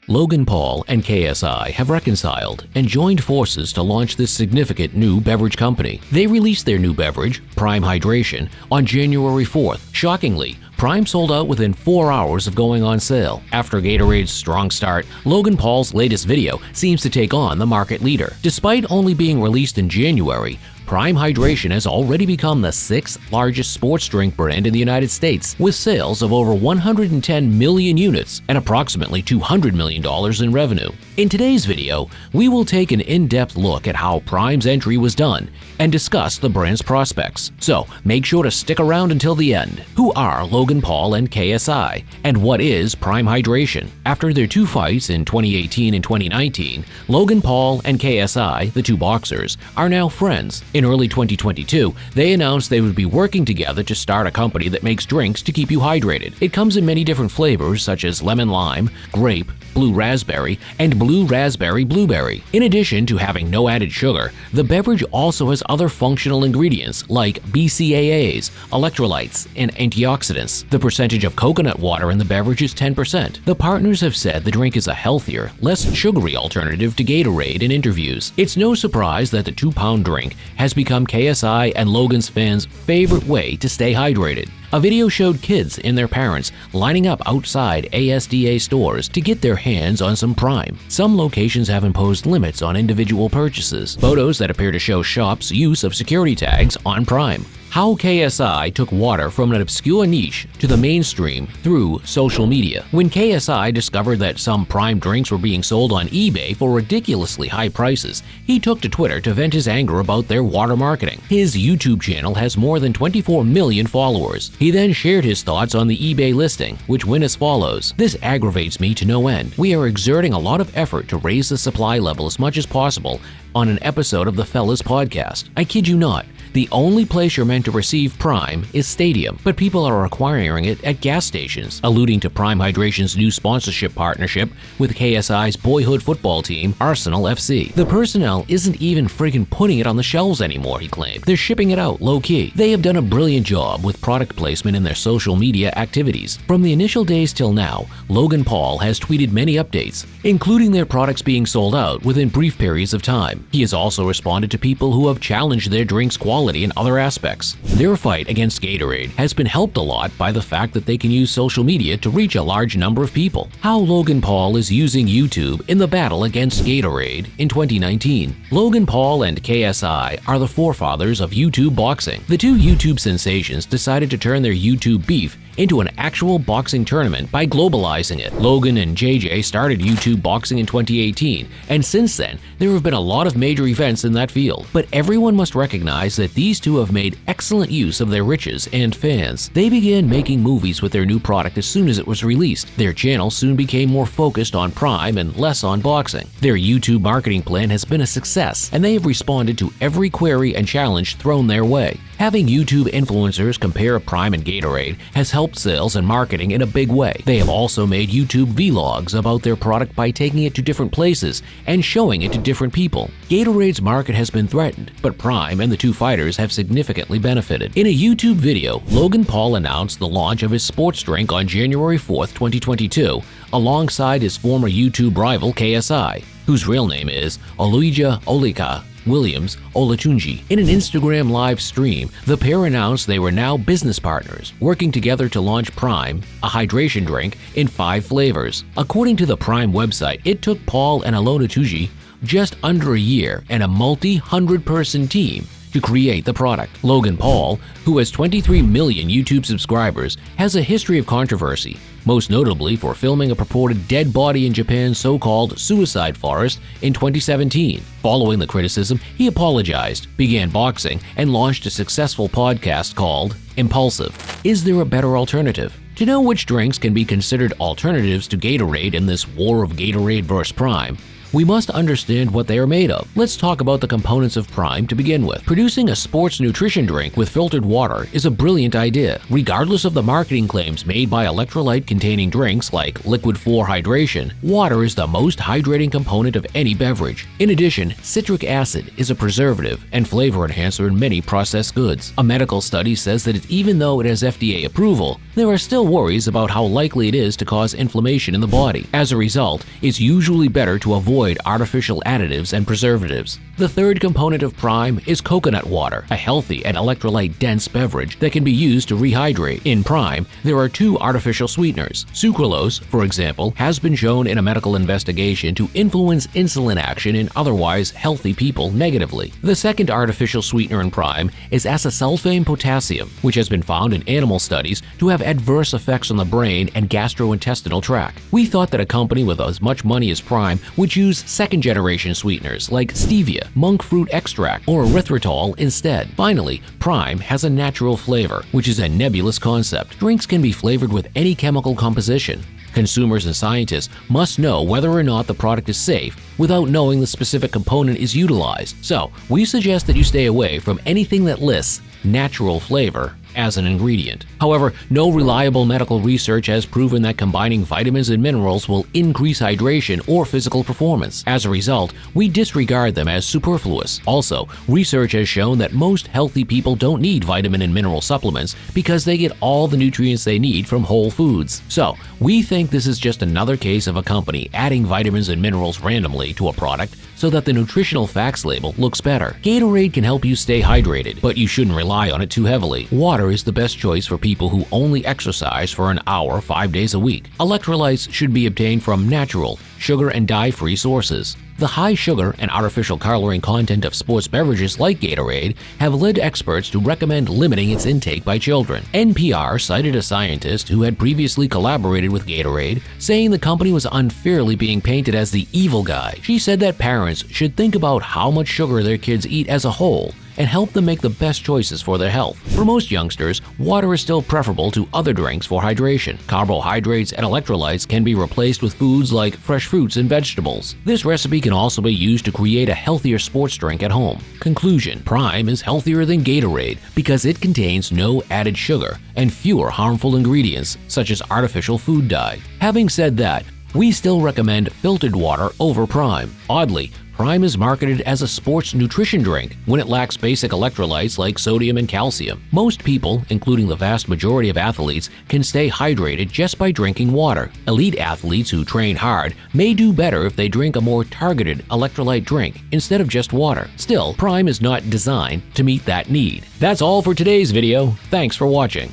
Logan Paul and KSI have reconciled and joined forces to launch this significant new beverage company. They released their new beverage, Prime Hydration, on January 4th. Shockingly, Prime sold out within 4 hours of going on sale. After Gatorade's strong start, Logan Paul's latest video seems to take on the market leader. Despite only being released in January, Prime Hydration has already become the 6th largest sports drink brand in the United States, with sales of over 110 million units and approximately $200 million in revenue. In today's video, we will take an in-depth look at how Prime's entry was done and discuss the brand's prospects. So make sure to stick around until the end. Who are Logan Paul and KSI, and what is Prime Hydration? After their two fights in 2018 and 2019, Logan Paul and KSI, the two boxers, are now friends. In early 2022, they announced they would be working together to start a company that makes drinks to keep you hydrated. It comes in many different flavors such as lemon lime, grape, blue raspberry, and blue raspberry blueberry. In addition to having no added sugar, the beverage also has other functional ingredients like BCAAs, electrolytes, and antioxidants. The percentage of coconut water in the beverage is 10%. The partners have said the drink is a healthier, less sugary alternative to Gatorade in interviews. It's no surprise that the 2-pound drink has become KSI and Logan's fans' favorite way to stay hydrated. A video showed kids and their parents lining up outside ASDA stores to get their hands on some Prime. Some locations have imposed limits on individual purchases. Photos that appear to show shops' use of security tags on Prime. How KSI took water from an obscure niche to the mainstream through social media. When KSI discovered that some Prime drinks were being sold on eBay for ridiculously high prices, he took to Twitter to vent his anger about their water marketing. His YouTube channel has more than 24 million followers. He then shared his thoughts on the eBay listing, which went as follows. "This aggravates me to no end. We are exerting a lot of effort to raise the supply level as much as possible on an episode of the Fellas podcast. I kid you not. The only place you're meant to receive Prime is Stadium, but people are acquiring it at gas stations," alluding to Prime Hydration's new sponsorship partnership with KSI's boyhood football team, Arsenal FC. "The personnel isn't even friggin' putting it on the shelves anymore," he claimed. "They're shipping it out low-key. They have done a brilliant job with product placement in their social media activities. From the initial days till now, Logan Paul has tweeted many updates, including their products being sold out within brief periods of time. He has also responded to people who have challenged their drink's quality in other aspects. Their fight against Gatorade has been helped a lot by the fact that they can use social media to reach a large number of people. How Logan Paul is using YouTube in the battle against Gatorade in 2019. Logan Paul and KSI are the forefathers of YouTube boxing. The two YouTube sensations decided to turn their YouTube beef into an actual boxing tournament by globalizing it. Logan and JJ started YouTube boxing in 2018, and since then, there have been a lot of major events in that field. But everyone must recognize that these two have made excellent use of their riches and fans. They began making movies with their new product as soon as it was released. Their channel soon became more focused on Prime and less on boxing. Their YouTube marketing plan has been a success, and they have responded to every query and challenge thrown their way. Having YouTube influencers compare Prime and Gatorade has helped sales and marketing in a big way. They have also made YouTube vlogs about their product by taking it to different places and showing it to different people. Gatorade's market has been threatened, but Prime and the two fighters have significantly benefited. In a YouTube video, Logan Paul announced the launch of his sports drink on January 4th, 2022, alongside his former YouTube rival KSI, whose real name is Oluija Olika Williams Olatunji. In an Instagram live stream, the pair announced they were now business partners, working together to launch Prime, a hydration drink, in 5 flavors. According to the Prime website, it took Paul and Olatunji just under a year and a multi-100-person team to create the product. Logan Paul, who has 23 million YouTube subscribers, has a history of controversy, most notably for filming a purported dead body in Japan's so-called suicide forest in 2017. Following the criticism, he apologized, began boxing, and launched a successful podcast called Impulsive. Is there a better alternative? To know which drinks can be considered alternatives to Gatorade in this war of Gatorade versus Prime, we must understand what they are made of. Let's talk about the components of Prime to begin with. Producing a sports nutrition drink with filtered water is a brilliant idea. Regardless of the marketing claims made by electrolyte-containing drinks like Liquid 4 Hydration, water is the most hydrating component of any beverage. In addition, citric acid is a preservative and flavor enhancer in many processed goods. A medical study says that even though it has FDA approval, there are still worries about how likely it is to cause inflammation in the body. As a result, it's usually better to avoid artificial additives and preservatives. The third component of Prime is coconut water, a healthy and electrolyte-dense beverage that can be used to rehydrate. In Prime, there are two artificial sweeteners. Sucralose, for example, has been shown in a medical investigation to influence insulin action in otherwise healthy people negatively. The second artificial sweetener in Prime is acesulfame potassium, which has been found in animal studies to have adverse effects on the brain and gastrointestinal tract. We thought that a company with as much money as Prime would use second-generation sweeteners like stevia, monk fruit extract, or erythritol instead. Finally, Prime has a natural flavor, which is a nebulous concept. Drinks can be flavored with any chemical composition. Consumers and scientists must know whether or not the product is safe without knowing the specific component is utilized. So, we suggest that you stay away from anything that lists natural flavor as an ingredient. However, no reliable medical research has proven that combining vitamins and minerals will increase hydration or physical performance. As a result, we disregard them as superfluous. Also, research has shown that most healthy people don't need vitamin and mineral supplements because they get all the nutrients they need from whole foods. So, we think this is just another case of a company adding vitamins and minerals randomly to a product so that the nutritional facts label looks better. Gatorade can help you stay hydrated, but you shouldn't rely on it too heavily. Water is the best choice for people who only exercise for an hour 5 days a week. Electrolytes should be obtained from natural, sugar and dye-free sources. The high sugar and artificial coloring content of sports beverages like Gatorade have led experts to recommend limiting its intake by children. NPR cited a scientist who had previously collaborated with Gatorade, saying the company was unfairly being painted as the evil guy. She said that parents should think about how much sugar their kids eat as a whole and help them make the best choices for their health. For most youngsters, water is still preferable to other drinks for hydration. Carbohydrates and electrolytes can be replaced with foods like fresh fruits and vegetables. This recipe can also be used to create a healthier sports drink at home. Conclusion: Prime is healthier than Gatorade because it contains no added sugar and fewer harmful ingredients such as artificial food dye. Having said that, we still recommend filtered water over Prime. Oddly, Prime is marketed as a sports nutrition drink when it lacks basic electrolytes like sodium and calcium. Most people, including the vast majority of athletes, can stay hydrated just by drinking water. Elite athletes who train hard may do better if they drink a more targeted electrolyte drink instead of just water. Still, Prime is not designed to meet that need. That's all for today's video. Thanks for watching.